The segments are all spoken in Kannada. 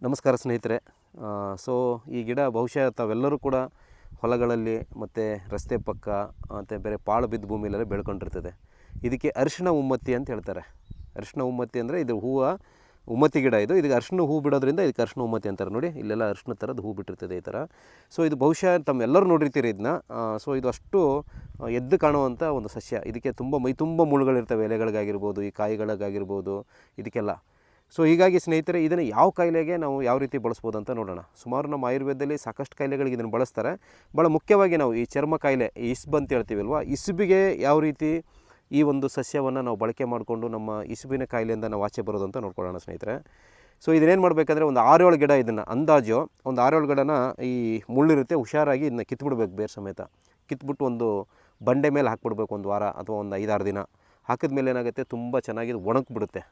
ನಮಸ್ಕಾರ ಸ್ನೇಹಿತರೆ. ಸೊ ಈ ಗಿಡ ಬಹುಶಃ ತಾವೆಲ್ಲರೂ ಕೂಡ ಹೊಲಗಳಲ್ಲಿ ಮತ್ತು ರಸ್ತೆ ಪಕ್ಕ ಮತ್ತು ಬೇರೆ ಪಾಳು ಬಿದ್ದ ಭೂಮಿಯಲ್ಲೆಲ್ಲ ಬೆಳ್ಕೊಂಡಿರ್ತದೆ. ಇದಕ್ಕೆ ಅರಿಶಿಣ ಉಮ್ಮತ್ತಿ ಅಂತ ಹೇಳ್ತಾರೆ. ಅರಿಶಿಣ ಉಮ್ಮತ್ತಿ ಅಂದರೆ ಇದು ಹೂವು ಉಮ್ಮತ್ತಿ ಗಿಡ. ಇದಕ್ಕೆ ಅರಿಶಿಣ ಹೂ ಬಿಡೋದ್ರಿಂದ ಇದಕ್ಕೆ ಅರಿಶಿಣ ಉಮ್ಮತ್ತಿ ಅಂತಾರೆ. ನೋಡಿ ಇಲ್ಲೆಲ್ಲ ಅರಿಶಿಣ ಥರದ್ದು ಹೂ ಬಿಟ್ಟಿರ್ತದೆ ಈ ಥರ. ಸೊ ಇದು ಬಹುಶಃ ತಮ್ಮೆಲ್ಲರೂ ನೋಡಿರ್ತೀರಿ ಇದನ್ನ. ಸೊ ಇದು ಅಷ್ಟು ಎದ್ದು ಕಾಣುವಂಥ ಒಂದು ಸಸ್ಯ. ಇದಕ್ಕೆ ತುಂಬ ಮೈ ತುಂಬ ಮುಳ್ಳುಗಳಿರ್ತವೆ, ಎಲೆಗಳಿಗಾಗಿರ್ಬೋದು, ಈ ಕಾಯಿಗಳಿಗಾಗಿರ್ಬೋದು, ಇದಕ್ಕೆಲ್ಲ. ಸೊ ಹೀಗಾಗಿ ಸ್ನೇಹಿತರೆ, ಇದನ್ನು ಯಾವ ಕಾಯಿಲೆಗೆ ನಾವು ಯಾವ ರೀತಿ ಬಳಸ್ಬೋದು ಅಂತ ನೋಡೋಣ. ಸುಮಾರು ನಮ್ಮ ಆಯುರ್ವೇದದಲ್ಲಿ ಸಾಕಷ್ಟು ಕಾಯಿಲೆಗಳಿಗೆ ಇದನ್ನು ಬಳಸ್ತಾರೆ. ಭಾಳ ಮುಖ್ಯವಾಗಿ ನಾವು ಈ ಚರ್ಮ ಕಾಯಿಲೆ, ಈ ಇಸ್ಬ್ ಅಂತ ಹೇಳ್ತೀವಲ್ವ, ಇಸ್ಬಿಗೆ ಯಾವ ರೀತಿ ಈ ಒಂದು ಸಸ್ಯವನ್ನು ನಾವು ಬಳಕೆ ಮಾಡಿಕೊಂಡು ನಮ್ಮ ಇಸುಬಿನ ಕಾಯಿಲೆಯಿಂದ ನಾವು ಆಚೆ ಬರೋದು ಅಂತ ನೋಡ್ಕೊಳ್ಳೋಣ ಸ್ನೇಹಿತರೆ. ಸೊ ಇದನ್ನೇನು ಮಾಡಬೇಕಂದ್ರೆ, ಒಂದು 6-7 ಗಿಡ, ಇದನ್ನು ಅಂದಾಜು ಒಂದು 6-7 ಗಿಡನ ಈ ಮುಳ್ಳಿರುತ್ತೆ ಹುಷಾರಾಗಿ ಇದನ್ನ ಕಿತ್ಬಿಡ್ಬೇಕು, ಬೇರೆ ಸಮೇತ ಕಿತ್ಬಿಟ್ಟು ಒಂದು ಬಂಡೆ ಮೇಲೆ ಹಾಕ್ಬಿಡ್ಬೇಕು. ಒಂದು ವಾರ ಅಥವಾ ಒಂದು 5-6 ದಿನ ಹಾಕಿದ ಮೇಲೆ ಏನಾಗುತ್ತೆ, ತುಂಬ ಚೆನ್ನಾಗಿ ಒಣಗಿಬಿಡುತ್ತೆ.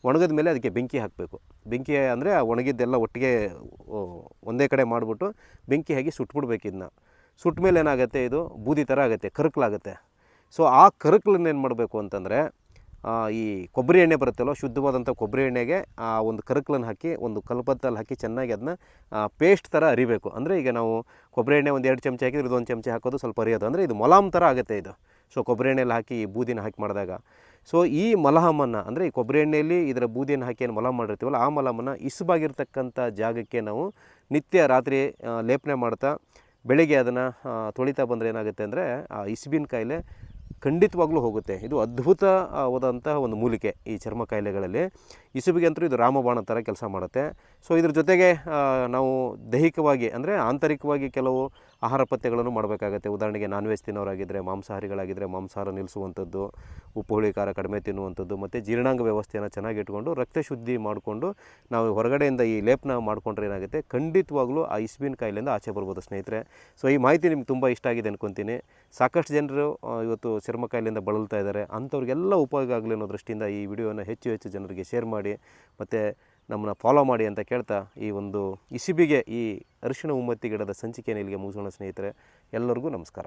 ಒಣಗಿದ ಮೇಲೆ ಅದಕ್ಕೆ ಬೆಂಕಿ ಹಾಕಬೇಕು. ಬೆಂಕಿ ಅಂದರೆ ಆ ಒಣಗಿದ್ದೆಲ್ಲ ಒಟ್ಟಿಗೆ ಒಂದೇ ಕಡೆ ಮಾಡಿಬಿಟ್ಟು ಬೆಂಕಿ ಹಾಕಿ ಸುಟ್ಬಿಡ್ಬೇಕು. ಇದನ್ನ ಸುಟ್ಟ ಮೇಲೆ ಏನಾಗುತ್ತೆ, ಇದು ಬೂದಿ ಥರ ಆಗುತ್ತೆ, ಕರಕಲಾಗುತ್ತೆ. ಸೊ ಆ ಕರಕಲನ್ನ ಏನು ಮಾಡಬೇಕು ಅಂತಂದರೆ, ಈ ಕೊಬ್ಬರಿ ಎಣ್ಣೆ ಬರುತ್ತಲ್ಲೋ, ಶುದ್ಧವಾದಂಥ ಕೊಬ್ಬರಿ ಎಣ್ಣೆಗೆ ಆ ಒಂದು ಕರಕಲನ್ನು ಹಾಕಿ ಒಂದು ಕಲ್ಪತ್ತಲ್ಲಿ ಹಾಕಿ ಚೆನ್ನಾಗಿ ಅದನ್ನ ಪೇಸ್ಟ್ ಥರ ಅರಿಬೇಕು. ಅಂದರೆ ಈಗ ನಾವು ಕೊಬ್ಬರಿ ಎಣ್ಣೆ ಒಂದು 2 ಚಮಚ ಹಾಕಿದ್ರೆ ಇದು 1 ಚಮಚ ಹಾಕೋದು, ಸ್ವಲ್ಪ ಅರಿಯೋದು. ಅಂದರೆ ಇದು ಮೊಲಾಮ್ ಥರ ಆಗುತ್ತೆ ಇದು. ಸೊ ಕೊಬ್ಬರಿ ಎಣ್ಣೆಯಲ್ಲಿ ಹಾಕಿ ಈ ಬೂದಿನ ಹಾಕಿ ಮಾಡಿದಾಗ, ಸೊ ಈ ಮಲಹಮನ್ನು, ಅಂದರೆ ಈ ಕೊಬ್ಬರಿ ಎಣ್ಣೆಯಲ್ಲಿ ಇದರ ಬೂದಿಯನ್ನು ಹಾಕಿ ಏನು ಮಲಹಮ್ ಮಾಡಿರ್ತೀವಲ್ಲ, ಆ ಮಲಹಮನ್ನು ಇಸುಬಾಗಿರ್ತಕ್ಕಂಥ ಜಾಗಕ್ಕೆ ನಾವು ನಿತ್ಯ ರಾತ್ರಿ ಲೇಪನೆ ಮಾಡ್ತಾ ಬೆಳಿಗ್ಗೆ ಅದನ್ನು ತೊಳಿತಾ ಬಂದರೆ ಏನಾಗುತ್ತೆ ಅಂದರೆ, ಆ ಇಸುಬಿನ ಕಾಯಿಲೆ ಖಂಡಿತವಾಗ್ಲೂ ಹೋಗುತ್ತೆ. ಇದು ಅದ್ಭುತವಾದಂತಹ ಒಂದು ಮೂಲಿಕೆ ಈ ಚರ್ಮ ಕಾಯಿಲೆಗಳಲ್ಲಿ. ಇಸುಬಿಗಂತೂ ಇದು ರಾಮಬಾಣ ಥರ ಕೆಲಸ ಮಾಡುತ್ತೆ. ಸೊ ಇದ್ರ ಜೊತೆಗೆ ನಾವು ದೈಹಿಕವಾಗಿ, ಅಂದರೆ ಆಂತರಿಕವಾಗಿ ಕೆಲವು ಆಹಾರ ಪಥ್ಯಗಳನ್ನು ಮಾಡಬೇಕಾಗತ್ತೆ. ಉದಾಹರಣೆಗೆ ನಾನ್ ವೆಜ್ ತಿನ್ನೋರಾಗಿದ್ದರೆ, ಮಾಂಸಾಹಾರಿಗಳಾಗಿದ್ದರೆ ಮಾಂಸಾಹಾರ ನಿಲ್ಲಿಸುವಂಥದ್ದು, ಉಪ್ಪು ಹುಳಿ ಖಾರ ಕಡಿಮೆ ತಿನ್ನುವಂಥದ್ದು, ಮತ್ತು ಜೀರ್ಣಾಂಗ ವ್ಯವಸ್ಥೆಯನ್ನು ಚೆನ್ನಾಗಿ ಇಟ್ಕೊಂಡು ರಕ್ತ ಶುದ್ಧಿ ಮಾಡಿಕೊಂಡು ನಾವು ಹೊರಗಡೆಯಿಂದ ಈ ಲೇಪನ ಮಾಡಿಕೊಂಡ್ರೆ ಏನಾಗುತ್ತೆ, ಖಂಡಿತವಾಗ್ಲೂ ಆ ಇಸುಬಿನ ಕಾಯಿಲೆಯಿಂದ ಆಚೆ ಬರ್ಬೋದು ಸ್ನೇಹಿತರೆ. ಸೊ ಈ ಮಾಹಿತಿ ನಿಮ್ಗೆ ತುಂಬ ಇಷ್ಟ ಆಗಿದೆ ಅಂದ್ಕೊತೀನಿ. ಸಾಕಷ್ಟು ಜನರು ಇವತ್ತು ಚರ್ಮ ಕಾಯಿಲೆಯಿಂದ ಬಳಲ್ತಾ ಇದ್ದಾರೆ. ಅಂಥವ್ರಿಗೆಲ್ಲ ಉಪಯೋಗ ಆಗಲಿ ಅನ್ನೋ ದೃಷ್ಟಿಯಿಂದ ಈ ವಿಡಿಯೋನ ಹೆಚ್ಚು ಜನರಿಗೆ ಶೇರ್ ಮಾಡಿ ಮತ್ತು ನಮ್ಮನ್ನು ಫಾಲೋ ಮಾಡಿ ಅಂತ ಕೇಳ್ತಾ, ಈ ಒಂದು ಇಸುಬಿಗೆ ಈ ಅರಿಶಿಣ ಉಮ್ಮತ್ತಿ ಗಿಡದ ಸಂಚಿಕೆಯನ್ನು ಇಲ್ಲಿಗೆ ಮುಗಿಸೋಣ ಸ್ನೇಹಿತರೆ. ಎಲ್ಲರಿಗೂ ನಮಸ್ಕಾರ.